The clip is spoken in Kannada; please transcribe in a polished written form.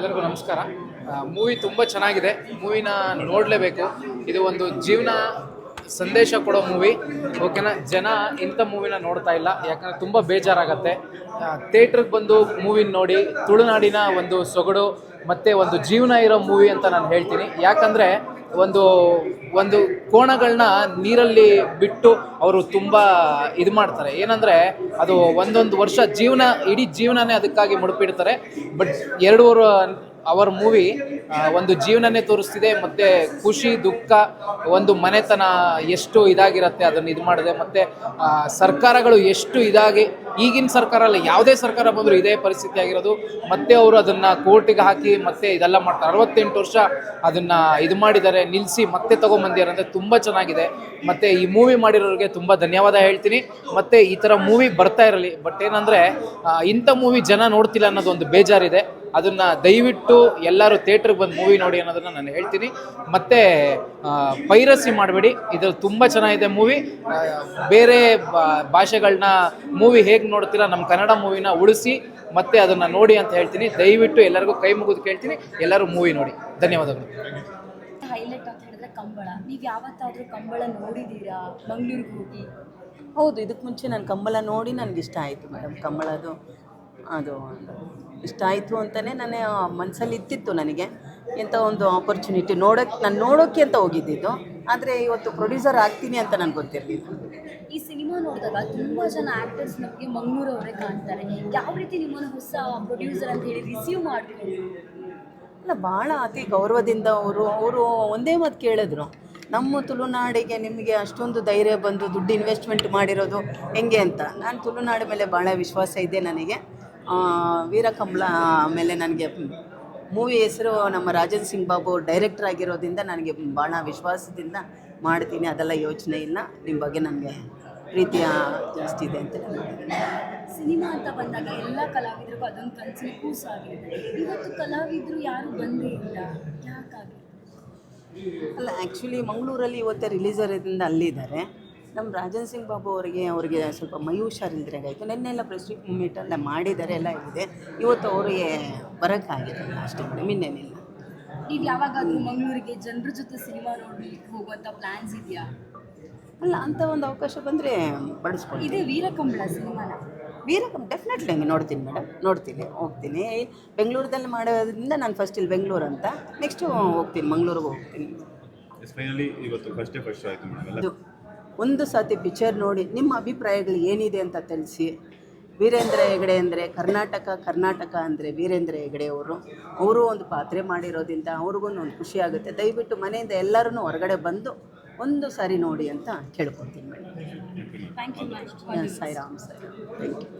ಎಲ್ಲರಿಗೂ ನಮಸ್ಕಾರ. ಮೂವಿ ತುಂಬ ಚೆನ್ನಾಗಿದೆ. ಮೂವಿನ ನೋಡಲೇಬೇಕು. ಇದು ಒಂದು ಜೀವನ ಸಂದೇಶ ಕೊಡೋ ಮೂವಿ. ಓಕೆನಾ, ಜನ ಇಂಥ ಮೂವಿನ ನೋಡ್ತಾ ಇಲ್ಲ, ಯಾಕಂದರೆ ತುಂಬ ಬೇಜಾರಾಗತ್ತೆ. ಥಿಯೇಟ್ರಿಗೆ ಬಂದು ಮೂವಿನ ನೋಡಿ ತುಳುನಾಡಿನ ಒಂದು ಸೊಗಡು ಮತ್ತು ಒಂದು ಜೀವನ ಇರೋ ಮೂವಿ ಅಂತ ನಾನು ಹೇಳ್ತೀನಿ. ಯಾಕಂದರೆ ಒಂದು ಒಂದು ಕೋಣಗಳನ್ನ ನೀರಲ್ಲಿ ಬಿಟ್ಟು ಅವರು ತುಂಬ ಇದು ಮಾಡ್ತಾರೆ. ಏನಂದರೆ ಅದು ಒಂದೊಂದು ವರ್ಷ ಜೀವನ, ಇಡೀ ಜೀವನನೇ ಅದಕ್ಕಾಗಿ ಮುಡುಪಿಡ್ತಾರೆ. ಬಟ್ 2 ಅವರ್ ಮೂವಿ ಒಂದು ಜೀವನನೇ ತೋರಿಸ್ತಿದೆ. ಮತ್ತು ಖುಷಿ ದುಃಖ, ಒಂದು ಮನೆತನ ಎಷ್ಟು ಇದಾಗಿರುತ್ತೆ ಅದನ್ನು ಇದು ಮಾಡಿದೆ. ಮತ್ತು ಸರ್ಕಾರಗಳು ಎಷ್ಟು ಇದಾಗಿ, ಈಗಿನ ಸರ್ಕಾರ ಅಲ್ಲ, ಯಾವುದೇ ಸರ್ಕಾರ ಬಂದರೂ ಇದೇ ಪರಿಸ್ಥಿತಿ ಆಗಿರೋದು. ಮತ್ತೆ ಅವರು ಅದನ್ನು ಕೋರ್ಟಿಗೆ ಹಾಕಿ ಮತ್ತೆ ಇದೆಲ್ಲ ಮಾಡ್ತಾರೆ. 68 ವರ್ಷ ಅದನ್ನು ಇದು ಮಾಡಿದ್ದಾರೆ, ನಿಲ್ಲಿಸಿ ಮತ್ತೆ ತೊಗೊಂಬಂದಿದ್ದಾರೆ. ಅಂದರೆ ತುಂಬ ಚೆನ್ನಾಗಿದೆ. ಮತ್ತು ಈ ಮೂವಿ ಮಾಡಿರೋರಿಗೆ ತುಂಬ ಧನ್ಯವಾದ ಹೇಳ್ತೀನಿ. ಮತ್ತು ಈ ಥರ ಮೂವಿ ಬರ್ತಾ ಇರಲಿ. ಬಟ್ ಏನಂದರೆ ಇಂಥ ಮೂವಿ ಜನ ನೋಡ್ತಿಲ್ಲ ಅನ್ನೋದು ಒಂದು ಬೇಜಾರಿದೆ. ಅದನ್ನು ದಯವಿಟ್ಟು ಎಲ್ಲರೂ ಥಿಯೇಟ್ರಿಗೆ ಬಂದು ಮೂವಿ ನೋಡಿ ಅನ್ನೋದನ್ನು ನಾನು ಹೇಳ್ತೀನಿ. ಮತ್ತು ಪೈರಸಿ ಮಾಡಬೇಡಿ, ಇದು ತುಂಬ ಚೆನ್ನಾಗಿದೆ ಮೂವಿ. ಬೇರೆ ಭಾಷೆಗಳನ್ನ ಮೂವಿ ಹೇಗೆ ನೋಡ್ತೀರಾ, ನಮ್ಮ ಕನ್ನಡ ಮೂವಿನ ಉಳಿಸಿ ಮತ್ತೆ ಅದನ್ನು ನೋಡಿ ಅಂತ ಹೇಳ್ತೀನಿ. ದಯವಿಟ್ಟು ಎಲ್ಲರಿಗೂ ಕೈ ಮುಗಿದು ಕೇಳ್ತೀನಿ, ಎಲ್ಲರೂ ಮೂವಿ ನೋಡಿ. ಧನ್ಯವಾದಗಳು. ಹೈಲೈಟ್ ಅಂತ ಹೇಳಿದ್ರೆ ಕಂಬಳ. ನೀವು ಯಾವತ್ತಾದರೂ ಕಂಬಳ ನೋಡಿದ್ದೀರಾ ಮಂಗಳೂರಿಗೆ ಹೋಗಿ? ಹೌದು, ಇದಕ್ಕೆ ಮುಂಚೆ ನಾನು ಕಂಬಳ ನೋಡಿ ನನಗೆ ಇಷ್ಟ ಆಯಿತು ಮೇಡಮ್. ಕಂಬಳದು ಅದು ಇಷ್ಟ ಆಯಿತು ಅಂತಲೇ ನನ್ನ ಮನಸ್ಸಲ್ಲಿ ಇತ್ತಿತ್ತು. ನನಗೆ ಎಂಥ ಒಂದು ಆಪರ್ಚುನಿಟಿ ನಾನು ನೋಡೋಕ್ಕೆ ಅಂತ ಹೋಗಿದ್ದಿದ್ದು. ಆದರೆ ಇವತ್ತು ಪ್ರೊಡ್ಯೂಸರ್ ಆಗ್ತೀನಿ ಅಂತ ನನಗೆ ಗೊತ್ತಿರಲಿಲ್ಲ. ಈ ಸಿನಿಮಾ ನೋಡಿದಾಗ ತುಂಬ ಜನ ಆ್ಯಕ್ಟರ್ಸ್ ನಮಗೆ ಮಂಗಳೂರವರೇ ಕಾಣ್ತಾರೆ. ಯಾವ ರೀತಿ ನಿಮ್ಮನ್ನು ಹೊಸ ಪ್ರೊಡ್ಯೂಸರ್ ಅಂತ ಹೇಳಿ ರಿಸೀವ್ ಮಾಡ್ಕೊಂಡು? ಅಲ್ಲ, ಭಾಳ ಅತಿ ಗೌರವದಿಂದ ಅವರು ಒಂದೇ ಮಾತು ಕೇಳಿದ್ರು, ನಮ್ಮ ತುಳುನಾಡಿಗೆ ನಿಮಗೆ ಅಷ್ಟೊಂದು ಧೈರ್ಯ ಬಂದು ದುಡ್ಡು ಇನ್ವೆಸ್ಟ್ಮೆಂಟ್ ಮಾಡಿರೋದು ಹೆಂಗೆ ಅಂತ. ನಾನು ತುಳುನಾಡು ಮೇಲೆ ಭಾಳ ವಿಶ್ವಾಸ ಇದೆ ನನಗೆ. ವೀರಕಂಬಳ ಮೇಲೆ ನನಗೆ ಮೂವಿ ಹೆಸರು ನಮ್ಮ ರಾಜನ್ ಸಿಂಗ್ ಬಾಬು ಡೈರೆಕ್ಟರ್ ಆಗಿರೋದ್ರಿಂದ ನನಗೆ ಭಾಳ ವಿಶ್ವಾಸದಿಂದ ಮಾಡ್ತೀನಿ. ಅದೆಲ್ಲ ಯೋಚನೆ ಇಲ್ಲ. ನಿಮ್ಮ ಬಗ್ಗೆ ನನಗೆ ಪ್ರೀತಿಯ ಜಾಸ್ತಿ ಇದೆ ಅಂತ ಸಿನಿಮಾ ಅಂತ ಬಂದಾಗ ಎಲ್ಲ ಕಲಾವಿದರಿಗೂ ಅದೊಂದು ಕನಸಿನ ಕೂಸಾಗಿದೆ. ಇವತ್ತು ಕಲಾವಿದರು ಯಾರು ಬಂದೇ ಇಲ್ಲ, ಯಾಕಾಗಿ? ಅಲ್ಲ, ಆ್ಯಕ್ಚುಲಿ ಮಂಗಳೂರಲ್ಲಿ ಇವತ್ತೇ ರಿಲೀಸ್ ಇರೋದ್ರಿಂದ ಅಲ್ಲಿದ್ದಾರೆ. ನಮ್ಮ ರಾಜನ್ ಸಿಂಗ್ ಬಾಬು ಅವ್ರಿಗೆ ಸ್ವಲ್ಪ ಮೈ ಹುಷಾರಿಲ್ದ್ರಾಗಾಯಿತು. ನೆನ್ನೆಲ್ಲ ಪ್ರೆಸ್ ಮೀಟೆಲ್ಲ ಮಾಡಿದ್ದಾರೆ, ಎಲ್ಲ ಇದೆ. ಇವತ್ತು ಅವರಿಗೆ ಬರೋಕ್ಕಾಗಿರಲ್ಲ ಅಷ್ಟೇ ಮೇಡಮ್, ಇನ್ನೇನಿಲ್ಲ. ನೀವು ಯಾವಾಗಾದರೂ ಮಂಗಳೂರಿಗೆ ಜನರ ಜೊತೆ ಸಿನಿಮಾ ನೋಡಲಿಕ್ಕೆ ಹೋಗುವಂಥ ಪ್ಲ್ಯಾನ್ಸ್ ಇದೆಯಾ? ಅಲ್ಲ, ಅಂಥ ಒಂದು ಅವಕಾಶ ಬಂದರೆ ಬಳಸ್ಕೊಂಡು. ಇದೇ ವೀರಕಂಬಳ ಸಿನಿಮಾನ? ಡೆಫಿನೆಟ್ಲಿ ಹಂಗೆ ನೋಡ್ತೀನಿ ಮೇಡಮ್, ನೋಡ್ತೀನಿ, ಹೋಗ್ತೀನಿ. ಬೆಂಗಳೂರದಲ್ಲಿ ಮಾಡೋದ್ರಿಂದ ನಾನು ಫಸ್ಟ್ ಇಲ್ಲಿ ಬೆಂಗಳೂರು ಅಂತ, ನೆಕ್ಸ್ಟು ಹೋಗ್ತೀನಿ, ಮಂಗಳೂರಿಗೆ ಹೋಗ್ತೀನಿ. ಇದು ಒಂದು ಸಾತಿ ಪಿಕ್ಚರ್ ನೋಡಿ ನಿಮ್ಮ ಅಭಿಪ್ರಾಯಗಳು ಏನಿದೆ ಅಂತ ತಿಳಿಸಿ. ವೀರೇಂದ್ರ ಹೆಗಡೆ ಅಂದರೆ ಕರ್ನಾಟಕ ಅಂದರೆ ವೀರೇಂದ್ರ ಹೆಗಡೆ ಅವರು ಒಂದು ಪಾತ್ರೆ ಮಾಡಿರೋದ್ರಿಂದ ಅವ್ರಿಗೂ ಒಂದು ಖುಷಿ ಆಗುತ್ತೆ. ದಯವಿಟ್ಟು ಮನೆಯಿಂದ ಎಲ್ಲರೂ ಹೊರಗಡೆ ಬಂದು ಒಂದು ಸಾರಿ ನೋಡಿ ಅಂತ ಕೇಳ್ಕೊತೀನಿ madam. Thank you. Sairam sir, thank you.